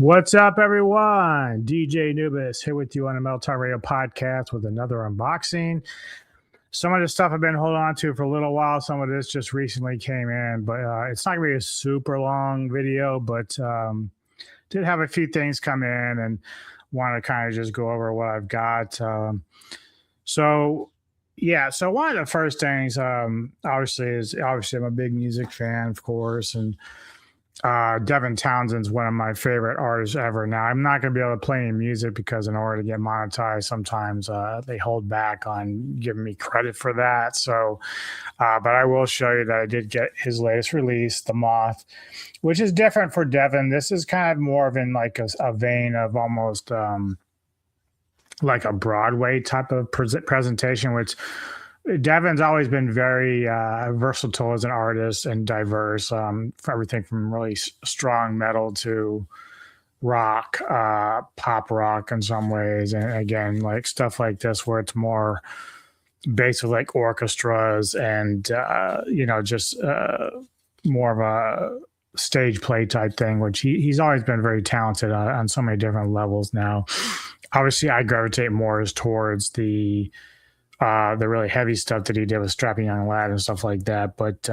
What's up, everyone? DJ Anubis here with you on the Metal Radio podcast with another unboxing. Some of the stuff I've been holding on to for a little while. Some of this just recently came in, but it's not going to be a super long video, but did have a few things come in and want to kind of just go over what I've got. So one of the first things, obviously I'm a big music fan, of course, and Devin Townsend's one of my favorite artists ever. Now, I'm not going to be able to play any music because in order to get monetized, sometimes they hold back on giving me credit for that. So, but I will show you that I did get his latest release, The Moth, which is different for Devin. This is kind of more of in like a vein of almost like a Broadway type of presentation, which Devin's always been very versatile as an artist and diverse, for everything from really strong metal to rock, pop rock in some ways. And again, like stuff like this where it's more based with like orchestras and, just more of a stage play type thing, which he's always been very talented on so many different levels now. Obviously, I gravitate more towards the really heavy stuff that he did with Strapping Young Lad and stuff like that. But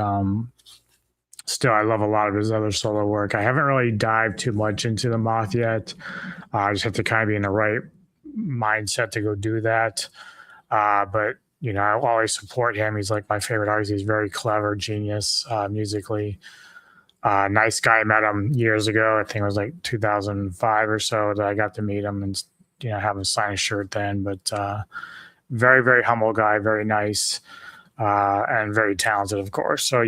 still, I love a lot of his other solo work. I haven't really dived too much into The Moth yet. I just have to kind of be in the right mindset to go do that. But, I always support him. He's like my favorite artist. He's very clever, genius musically. Nice guy. I met him years ago. I think it was like 2005 or so that I got to meet him and, have him sign a shirt then. But very, very humble guy, very nice, and very talented, of course. So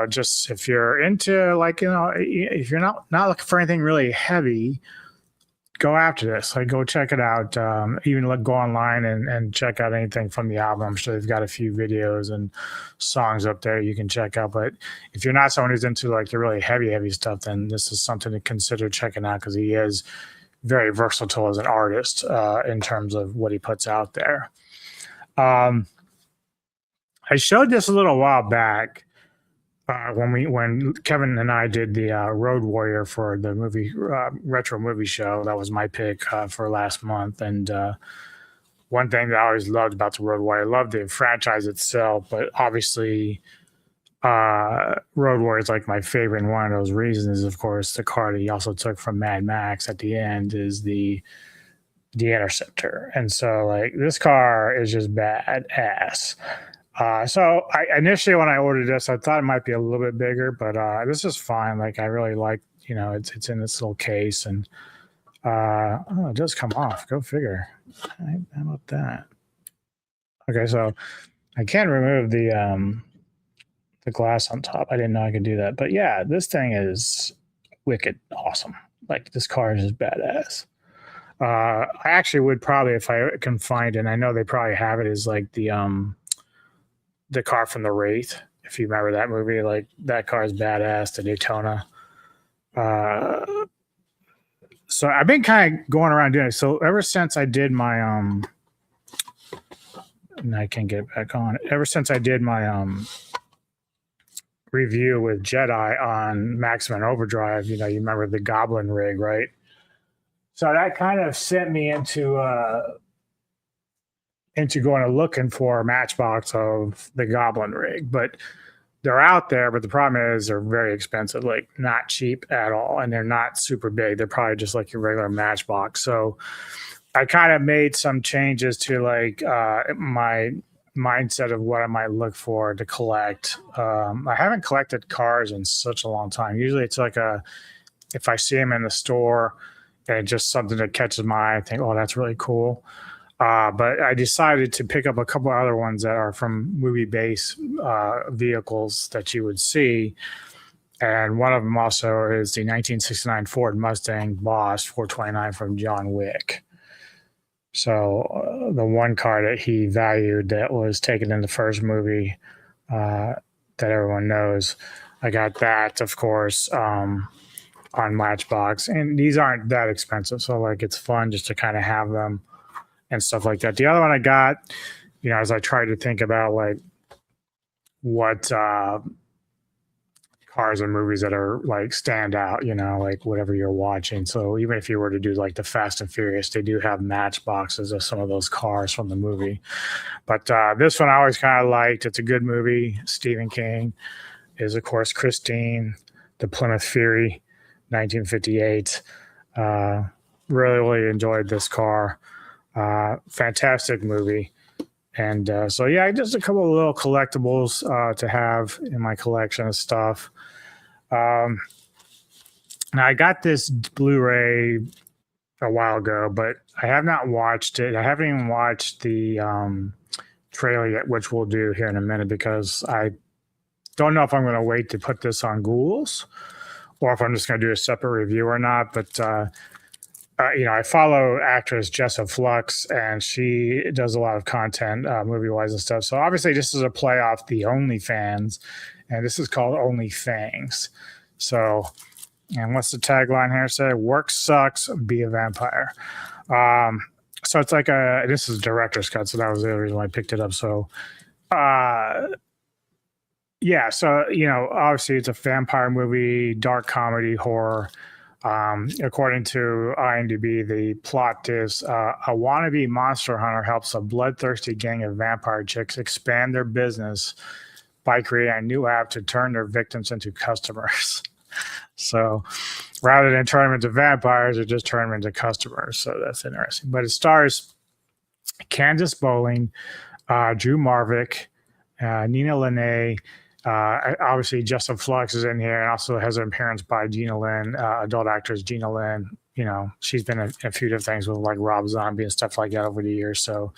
just if you're into if you're not looking for anything really heavy, go after this. Like, go check it out. Go online and check out anything from the album. I'm sure they've got a few videos and songs up there you can check out. But if you're not someone who's into like the really heavy stuff, then this is something to consider checking out because he is very versatile as an artist in terms of what he puts out there. I showed this a little while back when Kevin and I did the Road Warrior for the movie retro movie show. That was my pick for last month. And one thing that I always loved about the Road Warrior, I loved the franchise itself, but obviously Road Warrior is like my favorite. And one of those reasons is, of course, the car that he also took from Mad Max at the end is the Interceptor. And so like this car is just badass. So I initially, when I ordered this, I thought it might be a little bit bigger, but this is fine. Like I really like, it's in this little case and it does come off. Go figure. How about that? Okay, so I can remove the glass on top. I didn't know I could do that. But yeah, this thing is wicked awesome. Like this car is just badass. I actually would probably, if I can find it, and I know they probably have it, is like the car from the Wraith. If you remember that movie, like that car is badass, the Daytona. So I've been kind of going around doing it. So ever since I did my and I can't get it back on. Ever since I did my review with Jedi on Maximum Overdrive, you remember the Goblin rig, right? So that kind of sent me into going and looking for a matchbox of the Goblin rig. But they're out there, but the problem is they're very expensive, like not cheap at all. And they're not super big. They're probably just like your regular matchbox. So I kind of made some changes to like my mindset of what I might look for to collect. I haven't collected cars in such a long time. Usually it's like if I see them in the store, and just something that catches my eye, I think, oh, that's really cool. But I decided to pick up a couple other ones that are from movie-based vehicles that you would see. And one of them also is the 1969 Ford Mustang Boss 429 from John Wick. So the one car that he valued that was taken in the first movie that everyone knows, I got that, of course, on Matchbox, and these aren't that expensive, so like it's fun just to kind of have them and stuff like that. The other one I got, as I tried to think about like what cars and movies that are like stand out, like whatever you're watching. So even if you were to do like the Fast and Furious, they do have matchboxes of some of those cars from the movie. But this one I always kind of liked. It's a good movie. Stephen King is, of course, Christine, the Plymouth Fury, 1958. Really enjoyed this car. Fantastic movie. And so, yeah, just a couple of little collectibles to have in my collection of stuff. Now, I got this Blu-ray a while ago, but I have not watched it. I haven't even watched the trailer yet, which we'll do here in a minute, because I don't know if I'm going to wait to put this on Ghouls or if I'm just going to do a separate review or not. But I follow actress Jessa Flux, and she does a lot of content movie-wise and stuff. So obviously this is a play off the OnlyFans, and this is called Only Fangs. So, and what's the tagline here say? Work sucks, be a vampire. So it's like this is director's cut, so that was the reason why I picked it up. So, yeah, so, obviously it's a vampire movie, dark comedy, horror. According to IMDb, the plot is a wannabe monster hunter helps a bloodthirsty gang of vampire chicks expand their business by creating a new app to turn their victims into customers. So rather than turn them into vampires, it just turn them into customers. So that's interesting. But it stars Candace Bowling, Drew Marvick, Nina Lene. Obviously, Jessa Flux is in here, and also has an appearance by Gina Lynn, adult actress Gina Lynn. She's been in a few different things with like Rob Zombie and stuff like that over the years. So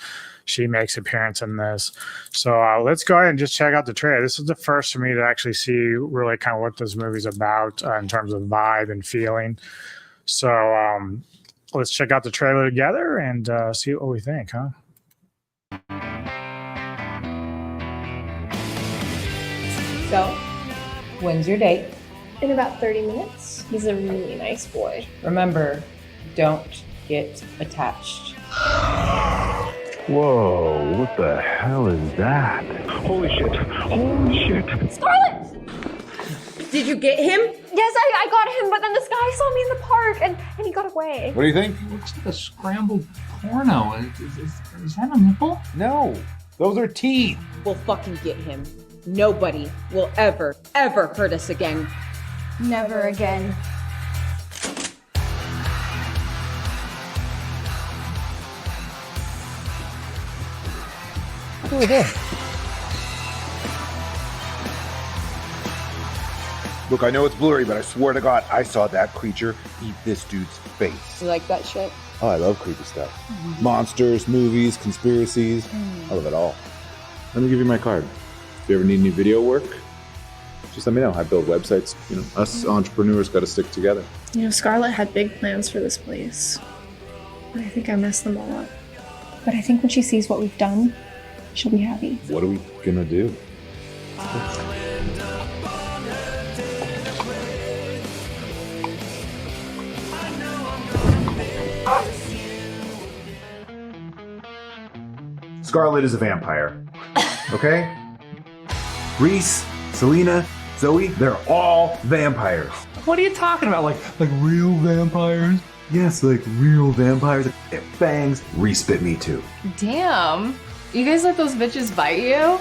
she makes appearance in this. So let's go ahead and just check out the trailer. This is the first for me to actually see really kind of what this movie's about in terms of vibe and feeling. So let's check out the trailer together and see what we think, huh? So, when's your date? In about 30 minutes. He's a really nice boy. Remember, don't get attached. Whoa, what the hell is that? Holy shit. Holy shit. Scarlet! Did you get him? Yes, I got him, but then this guy saw me in the park and he got away. What do you think? It looks like a scrambled porno. Is that a nipple? No, those are teeth. We'll fucking get him. Nobody will ever hurt us again. Never again. Who are they? Look, I know it's blurry, but I swear to God, I saw that creature eat this dude's face. You like that shit? Oh, I love creepy stuff. Monsters, movies, conspiracies. I love it all. Let me give you my card. If you ever need any video work, just let me know. I build websites. Us entrepreneurs got to stick together. Scarlett had big plans for this place. But I think I messed them all up. But I think when she sees what we've done, she'll be happy. What are we gonna do? Scarlett is a vampire. Okay? Reese, Selena, Zoe, they're all vampires. What are you talking about? Like real vampires? Yes, like real vampires. Fangs, Reese bit me too. Damn. You guys let those bitches bite you?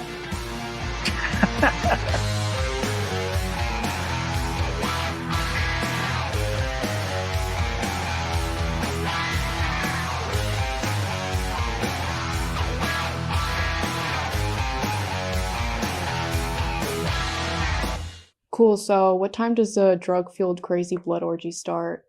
Cool, so what time does the drug-fueled crazy blood orgy start?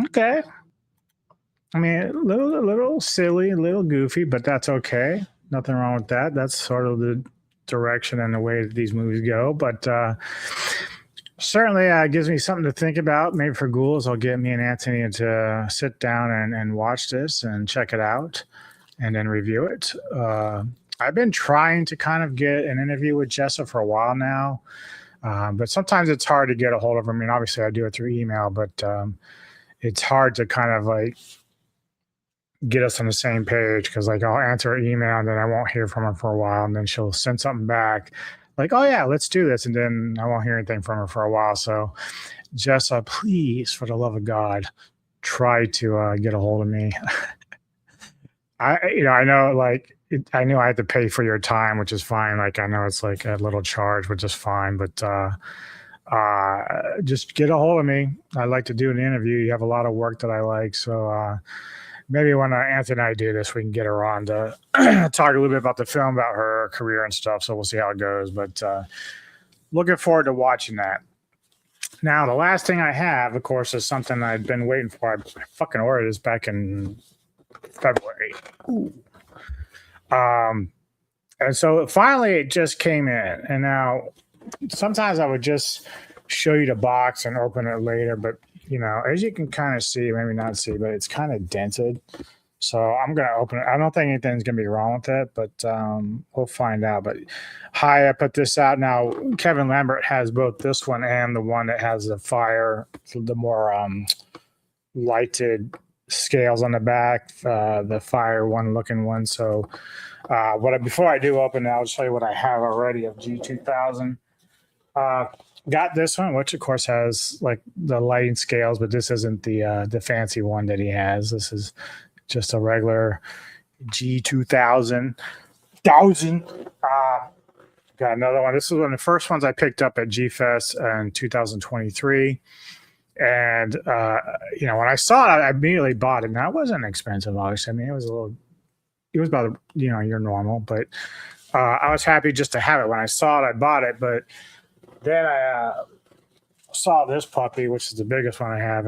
Okay. I mean, a little silly, a little goofy, but that's okay. Nothing wrong with that. That's sort of the direction and the way that these movies go. But certainly gives me something to think about. Maybe for Ghouls, I'll get me and Anthony to sit down and watch this and check it out and then review it. I've been trying to kind of get an interview with Jessa for a while now, but sometimes it's hard to get a hold of her. I mean, obviously I do it through email, but it's hard to kind of like get us on the same page because like I'll answer her email and then I won't hear from her for a while, and then she'll send something back like, oh yeah, let's do this, and then I won't hear anything from her for a while. So Jessa, please, for the love of God, try to get a hold of me. I know like I knew I had to pay for your time, which is fine. Like I know it's like a little charge, which is fine, but just get a hold of me. I'd like to do an interview. You have a lot of work that I like, so maybe when Anthony and I do this, we can get her on to talk a little bit about the film, about her career and stuff. So we'll see how it goes. But looking forward to watching that. Now, the last thing I have, of course, is something I'd been waiting for. I fucking ordered this back in February. Ooh. And so finally it just came in. And now sometimes I would just show you the box and open it later. But, you know, as you can kind of see, maybe not see, but it's kind of dented. So I'm going to open it. I don't think anything's going to be wrong with it, but we'll find out. But hi, I put this out. Now, Kevin Lambert has both this one and the one that has the fire, the more lighted scales on the back, the fire one looking one. So before I do open it, I'll show you what I have already of G2000. Got this one, which of course has like the lighting scales, but this isn't the fancy one that he has. This is just a regular G2000. Got another one. This is one of the first ones I picked up at G-Fest in 2023. And, you know, when I saw it, I immediately bought it. Now, it wasn't expensive, obviously. I mean, it was about, you know, your normal. But I was happy just to have it. When I saw it, I bought it. But then I saw this puppy, which is the biggest one I have.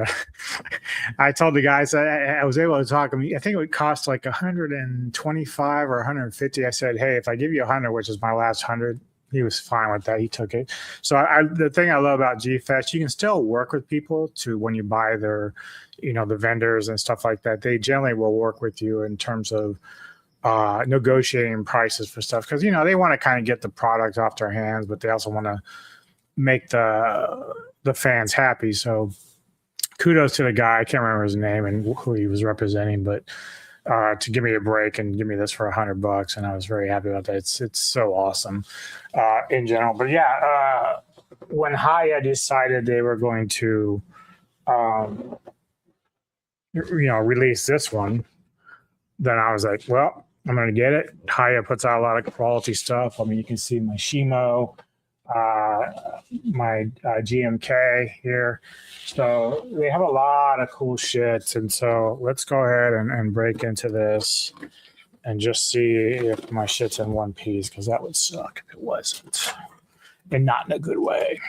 I told the guys I was able to talk to me. I think it would cost like 125 or 150. I said, hey, if I give you 100, which is my last 100, he was fine with that. He took it. So the thing I love about G-Fest, you can still work with people to when you buy their, you know, the vendors and stuff like that. They generally will work with you in terms of negotiating prices for stuff because, you know, they want to kind of get the product off their hands, but they also want to make the fans happy. So kudos to the guy. I can't remember his name and who he was representing, but to give me a break and give me this for $100, and I was very happy about that. It's so awesome in general. But yeah, when Haya decided they were going to, you know, release this one, then I was like, well, I'm going to get it. Haya puts out a lot of quality stuff. I mean, you can see my Shimo, my GMK here. So they have a lot of cool shit. And so let's go ahead and break into this and just see if my shit's in one piece, because that would suck if it wasn't. And not in a good way.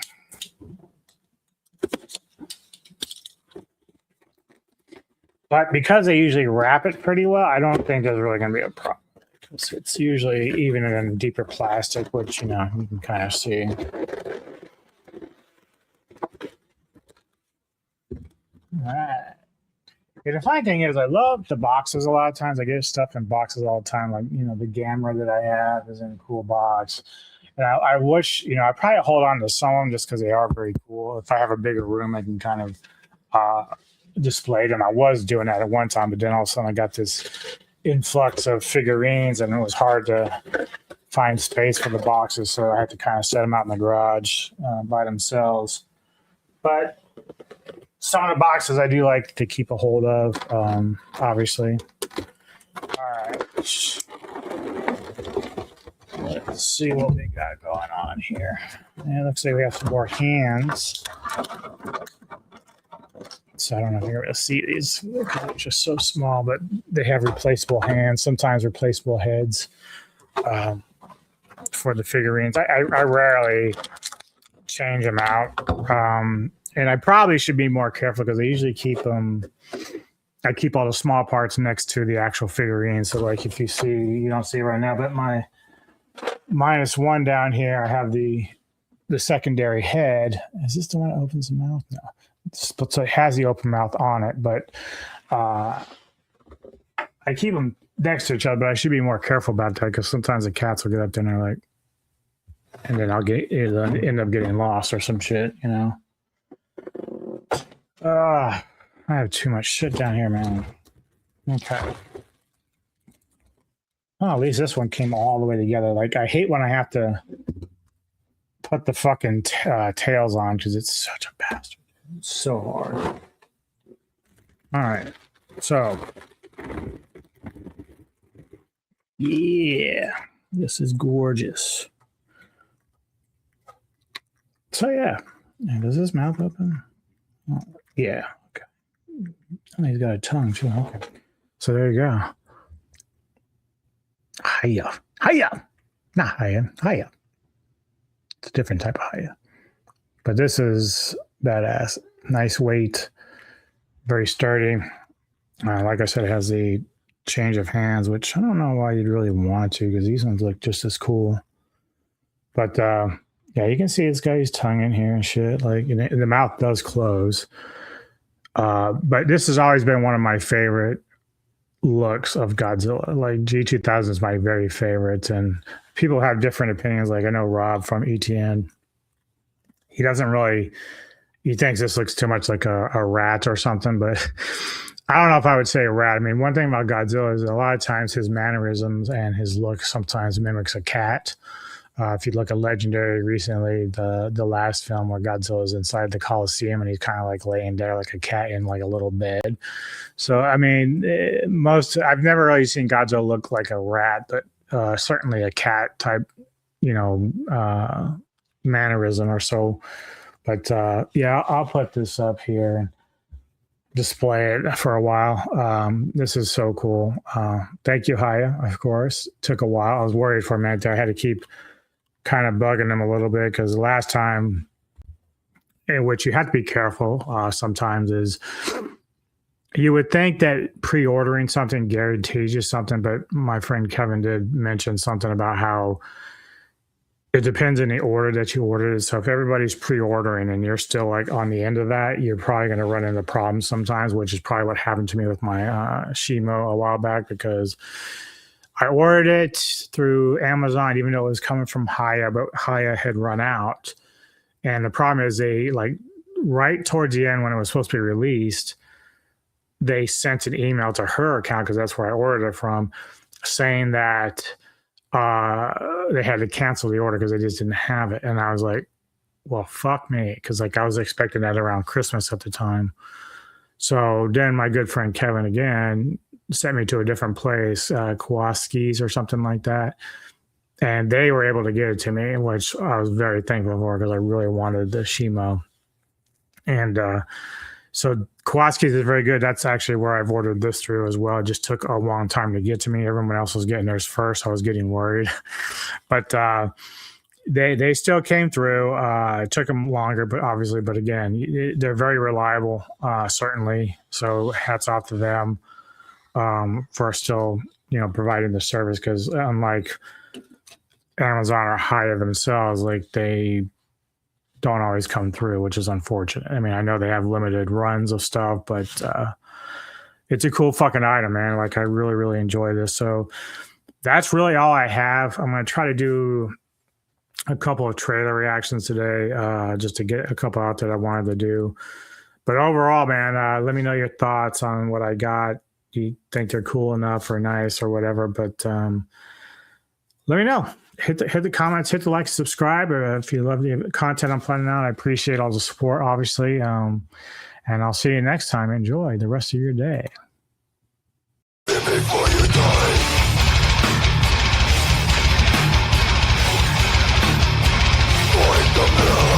But because they usually wrap it pretty well, I don't think there's really going to be a problem. It's usually even in deeper plastic, which, you know, you can kind of see. All right. Yeah, the funny thing is, I love the boxes a lot of times. I get stuff in boxes all the time. Like, you know, the Gamma that I have is in a cool box. And I wish, you know, I probably hold on to some of them just because they are very cool. If I have a bigger room, I can kind of display them. I was doing that at one time, but then all of a sudden I got this influx of figurines and it was hard to find space for the boxes, so I had to kind of set them out in the garage by themselves. But some of the boxes I do like to keep a hold of, obviously. All right, let's see what we got going on here. And it looks like we have some more hands. So I don't know if you're able to see these because they're just so small, but they have replaceable hands, sometimes replaceable heads for the figurines. I rarely change them out. And I probably should be more careful because I usually keep them. I keep all the small parts next to the actual figurine. So like if you see, you don't see right now, but my -1 down here, I have the secondary head. Is this the one that opens the mouth? No. So it has the open mouth on it, but I keep them next to each other, but I should be more careful about that because sometimes the cats will get up there and they're like, and then it'll end up getting lost or some shit, you know. I have too much shit down here, man. Okay. Oh, at least this one came all the way together. Like, I hate when I have to put the fucking tails on because it's such a bastard. It's so hard. All right. So, yeah, this is gorgeous. So, yeah. And does his mouth open? Oh, yeah. Okay. Oh, he's got a tongue, too. Okay. So, there you go. Hiya. Hiya. Not hiya. Hiya. It's a different type of hiya. But this is badass. Nice weight. Very sturdy. Like I said, it has the change of hands, which I don't know why you'd really want to because these ones look just as cool. But yeah, you can see it's got his tongue in here and shit. Like the mouth does close. But this has always been one of my favorite looks of Godzilla. Like G2000 is my very favorite, and people have different opinions. Like I know Rob from ETN, he doesn't really, he thinks this looks too much like a rat or something, but I don't know if I would say a rat. I mean, one thing about Godzilla is a lot of times his mannerisms and his look sometimes mimics a cat. If you look at Legendary recently, the last film where Godzilla's inside the Coliseum and he's kind of like laying there like a cat in like a little bed. So, I mean, I've never really seen Godzilla look like a rat, but certainly a cat type, you know, mannerism or so. But yeah, I'll put this up here and display it for a while. This is so cool. Thank you, Haya, of course. Took a while. I was worried for a minute there. I had to keep kind of bugging them a little bit because the last time, in which you have to be careful sometimes, is you would think that pre-ordering something guarantees you something, but my friend Kevin did mention something about how it depends on the order that you ordered. So if everybody's pre-ordering and you're still like on the end of that, you're probably going to run into problems sometimes, which is probably what happened to me with my Shimo a while back, because I ordered it through Amazon, even though it was coming from Haya, but Haya had run out. And the problem is they, like, right towards the end when it was supposed to be released, they sent an email to her account, because that's where I ordered it from, saying that they had to cancel the order because they just didn't have it. And I was like, well, fuck me, because like I was expecting that around Christmas at the time. So then my good friend Kevin again sent me to a different place, Kowalski's or something like that. And they were able to get it to me, which I was very thankful for because I really wanted the Shimo. And so Kowalski's is very good. That's actually where I've ordered this through as well. It just took a long time to get to me. Everyone else was getting theirs first. I was getting worried. But they still came through. It took them longer, but obviously, but again, they're very reliable, certainly. So hats off to them for still, you know, providing the service, because unlike Amazon or Haya themselves, like they don't always come through, which is unfortunate. I mean, I know they have limited runs of stuff, but it's a cool fucking item, man. Like I really, really enjoy this. So that's really all I have. I'm going to try to do a couple of trailer reactions today, just to get a couple out that I wanted to do. But overall, man, let me know your thoughts on what I got. Do you think they're cool enough or nice or whatever? But let me know. Hit the comments, hit the like, subscribe. If you love the content I'm putting out, I appreciate all the support, obviously. And I'll see you next time. Enjoy the rest of your day. Before you die. Find the mirror.